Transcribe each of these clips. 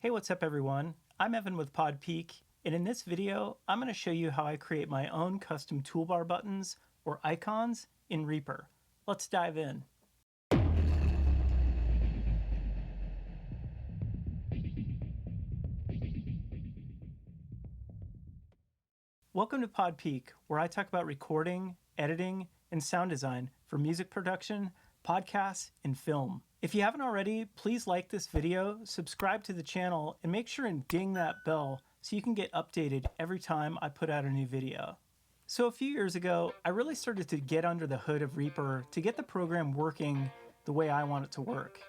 Hey, what's up everyone? I'm Evan with PodPeak, and in this video, I'm going to show you how I create my own custom toolbar buttons or icons in Reaper. Let's dive in. Welcome to PodPeak, where I talk about recording, editing, and sound design for music production, podcasts, and film. If you haven't already, please like this video, subscribe to the channel, and make sure and ding that bell so you can get updated every time I put out a new video. So a few years ago, I really started to get under the hood of Reaper to get the program working the way I want it to work.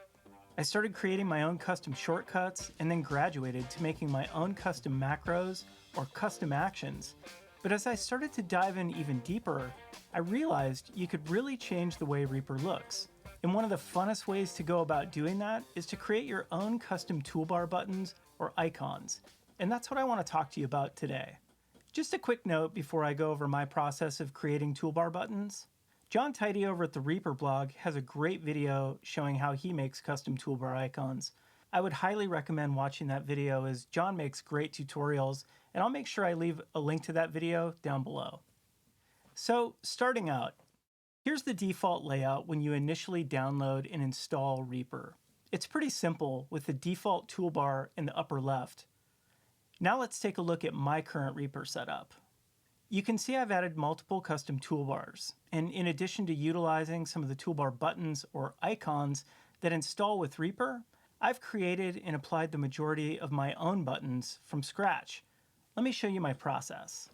I started creating my own custom shortcuts and then graduated to making my own custom macros or custom actions. But as I started to dive in even deeper, I realized you could really change the way Reaper looks. And one of the funnest ways to go about doing that is to create your own custom toolbar buttons or icons. And that's what I want to talk to you about today. Just a quick note before I go over my process of creating toolbar buttons. John Tidy over at the Reaper blog has a great video showing how he makes custom toolbar icons. I would highly recommend watching that video as John makes great tutorials, and I'll make sure I leave a link to that video down below. So starting out, here's the default layout when you initially download and install Reaper. It's pretty simple with the default toolbar in the upper left. Now let's take a look at my current Reaper setup. You can see I've added multiple custom toolbars, and in addition to utilizing some of the toolbar buttons or icons that install with Reaper, I've created and applied the majority of my own buttons from scratch. Let me show you my process.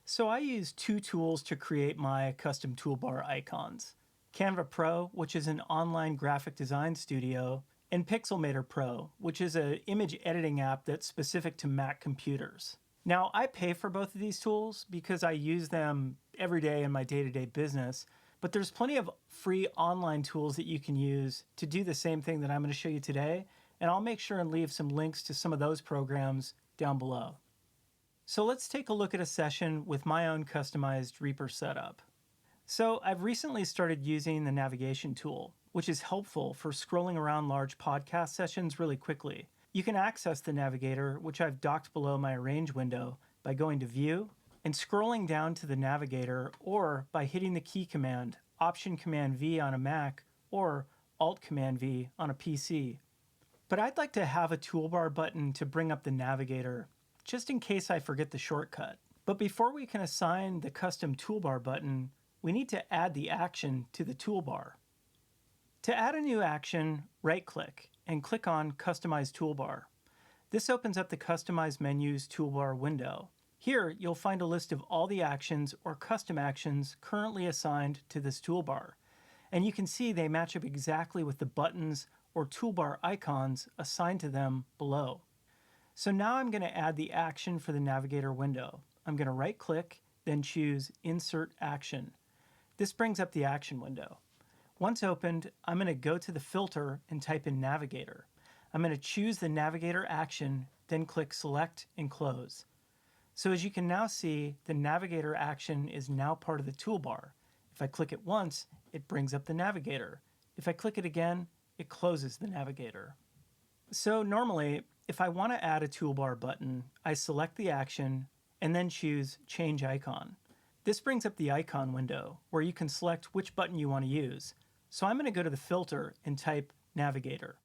So I use two tools to create my custom toolbar icons. Canva Pro, which is an online graphic design studio, and Pixelmator Pro, which is an image editing app that's specific to Mac computers. Now, I pay for both of these tools because I use them every day in my day-to-day business, but there's plenty of free online tools that you can use to do the same thing that I'm going to show you today, and I'll make sure and leave some links to some of those programs down below. So let's take a look at a session with my own customized Reaper setup. So I've recently started using the navigation tool, which is helpful for scrolling around large podcast sessions really quickly. You can access the Navigator, which I've docked below my Arrange window, by going to View and scrolling down to the Navigator, or by hitting the key command, Option Command V on a Mac or Alt Command V on a PC. But I'd like to have a toolbar button to bring up the Navigator, just in case I forget the shortcut. But before we can assign the custom toolbar button, we need to add the action to the toolbar. To add a new action, right-click and click on Customize Toolbar. This opens up the Customize Menus toolbar window. Here, you'll find a list of all the actions or custom actions currently assigned to this toolbar. And you can see they match up exactly with the buttons or toolbar icons assigned to them below. So now I'm going to add the action for the Navigator window. I'm going to right-click, then choose Insert Action. This brings up the action window. Once opened, I'm going to go to the filter and type in Navigator. I'm going to choose the Navigator action, then click Select and Close. So as you can now see, the Navigator action is now part of the toolbar. If I click it once, it brings up the Navigator. If I click it again, it closes the Navigator. So normally, if I want to add a toolbar button, I select the action and then choose Change Icon. This brings up the icon window where you can select which button you want to use. So I'm going to go to the filter and type Navigator.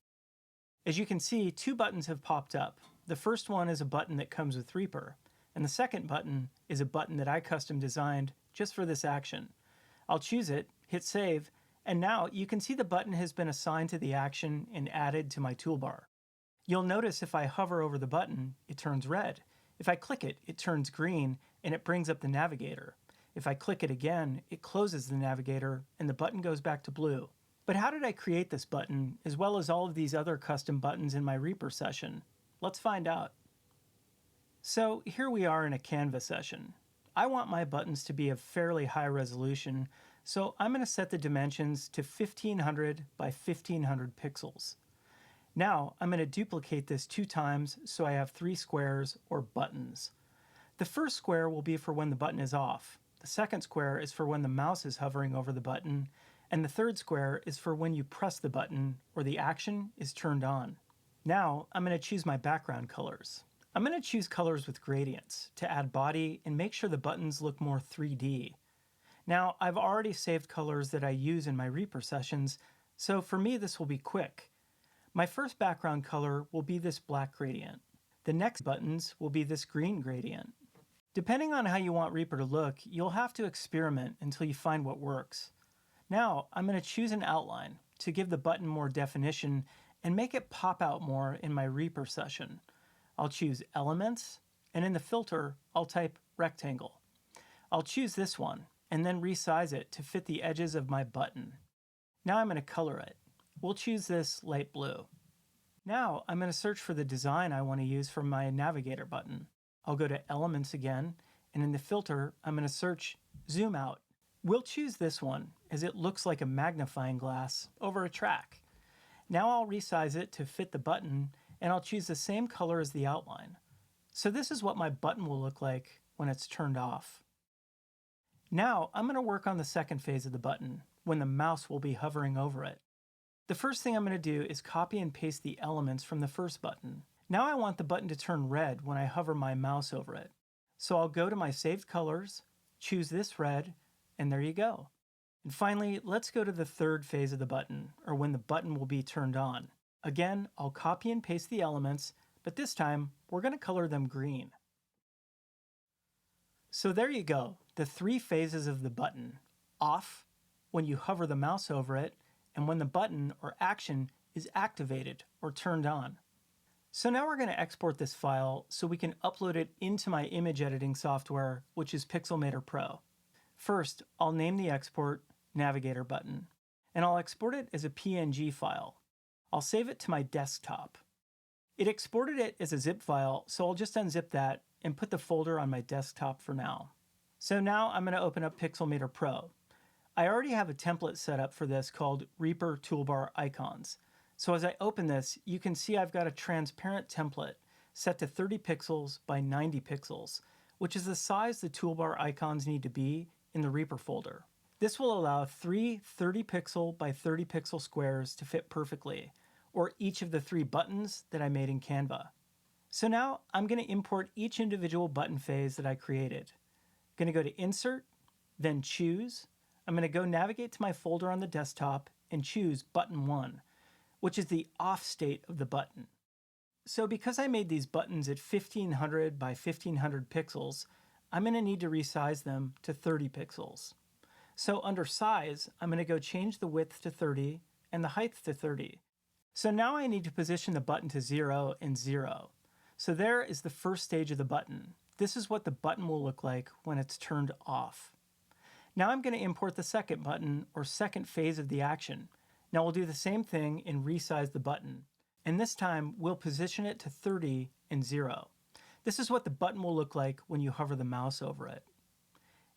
As you can see, two buttons have popped up. The first one is a button that comes with Reaper, and the second button is a button that I custom designed just for this action. I'll choose it, hit save, and now you can see the button has been assigned to the action and added to my toolbar. You'll notice if I hover over the button, it turns red. If I click it, it turns green and it brings up the Navigator. If I click it again, it closes the Navigator and the button goes back to blue. But how did I create this button, as well as all of these other custom buttons in my Reaper session? Let's find out. So here we are in a Canva session. I want my buttons to be of fairly high resolution, so I'm going to set the dimensions to 1500 by 1500 pixels. Now I'm going to duplicate this 2 times so I have 3 squares or buttons. The first square will be for when the button is off. The second square is for when the mouse is hovering over the button, and the third square is for when you press the button or the action is turned on. Now I'm going to choose my background colors. I'm going to choose colors with gradients to add body and make sure the buttons look more 3D. Now I've already saved colors that I use in my Reaper sessions, so for me this will be quick. My first background color will be this black gradient. The next buttons will be this green gradient. Depending on how you want Reaper to look, you'll have to experiment until you find what works. Now I'm going to choose an outline to give the button more definition and make it pop out more in my Reaper session. I'll choose Elements, and in the filter, I'll type Rectangle. I'll choose this one, and then resize it to fit the edges of my button. Now I'm going to color it. We'll choose this light blue. Now I'm going to search for the design I want to use for my Navigator button. I'll go to Elements again, and in the filter, I'm going to search Zoom Out. We'll choose this one, as it looks like a magnifying glass over a track. Now I'll resize it to fit the button, and I'll choose the same color as the outline. So this is what my button will look like when it's turned off. Now I'm going to work on the second phase of the button, when the mouse will be hovering over it. The first thing I'm going to do is copy and paste the elements from the first button. Now I want the button to turn red when I hover my mouse over it. So I'll go to my saved colors, choose this red, and there you go. And finally, let's go to the third phase of the button, or when the button will be turned on. Again, I'll copy and paste the elements, but this time we're going to color them green. So there you go, the three phases of the button. Off, when you hover the mouse over it, and when the button or action is activated or turned on. So now we're going to export this file so we can upload it into my image editing software, which is Pixelmator Pro. First, I'll name the export Navigator button, and I'll export it as a PNG file. I'll save it to my desktop. It exported it as a zip file, so I'll just unzip that and put the folder on my desktop for now. So now I'm going to open up Pixelmator Pro. I already have a template set up for this called Reaper Toolbar Icons. So as I open this, you can see I've got a transparent template set to 30 pixels by 90 pixels, which is the size the toolbar icons need to be in the Reaper folder. This will allow three 30 pixel by 30 pixel squares to fit perfectly, or each of the three buttons that I made in Canva. So now I'm going to import each individual button phase that I created. I'm going to go to Insert, then Choose. I'm going to go navigate to my folder on the desktop and choose Button 1, which is the off state of the button. So because I made these buttons at 1500 by 1500 pixels, I'm going to need to resize them to 30 pixels. So under Size, I'm going to go change the width to 30 and the height to 30. So now I need to position the button to 0 and 0. So there is the first stage of the button. This is what the button will look like when it's turned off. Now I'm going to import the second button, or second phase of the action. Now we'll do the same thing and resize the button. And this time we'll position it to 30 and 0. This is what the button will look like when you hover the mouse over it.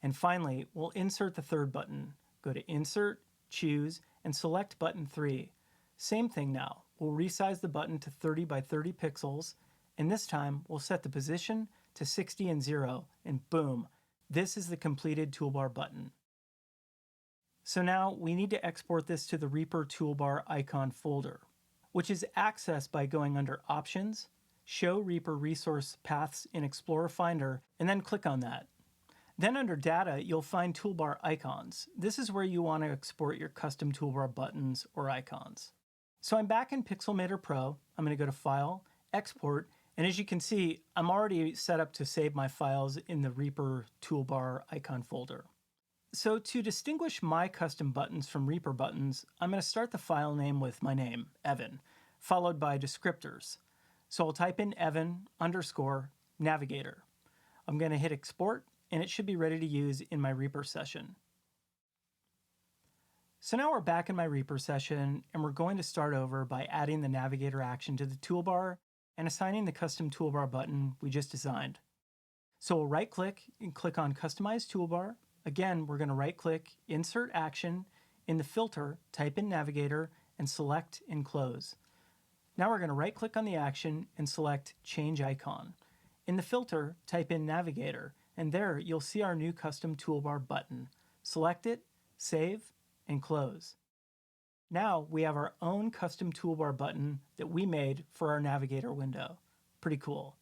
And finally, we'll insert the third button. Go to Insert, Choose, and select Button 3. Same thing now. We'll resize the button to 30 by 30 pixels, and this time we'll set the position to 60 and 0, and boom, this is the completed toolbar button. So now we need to export this to the Reaper Toolbar Icon folder, which is accessed by going under Options, Show Reaper Resource Paths in Explorer Finder, and then click on that. Then under Data, you'll find Toolbar Icons. This is where you want to export your custom toolbar buttons or icons. So I'm back in Pixelmator Pro. I'm going to go to File, Export, and as you can see, I'm already set up to save my files in the Reaper Toolbar Icon folder. So to distinguish my custom buttons from Reaper buttons, I'm going to start the file name with my name, Evan, followed by descriptors. So I'll type in Evan _ Navigator. I'm going to hit Export, and it should be ready to use in my Reaper session. So now we're back in my Reaper session, and we're going to start over by adding the Navigator action to the toolbar and assigning the custom toolbar button we just designed. So we'll right-click and click on Customize Toolbar. Again, we're going to right-click, Insert Action. In the filter, type in Navigator and select and close. Now we're going to right-click on the action and select Change Icon. In the filter, type in Navigator, and there you'll see our new custom toolbar button. Select it, save, and close. Now we have our own custom toolbar button that we made for our Navigator window. Pretty cool.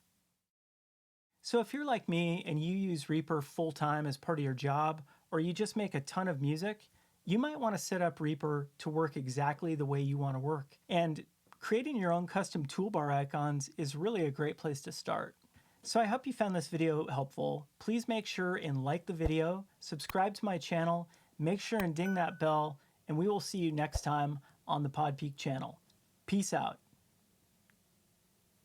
So if you're like me and you use Reaper full-time as part of your job, or you just make a ton of music, you might want to set up Reaper to work exactly the way you want to work. And creating your own custom toolbar icons is really a great place to start. So I hope you found this video helpful. Please make sure and like the video, subscribe to my channel, make sure and ding that bell, and we will see you next time on the PodPeak channel. Peace out.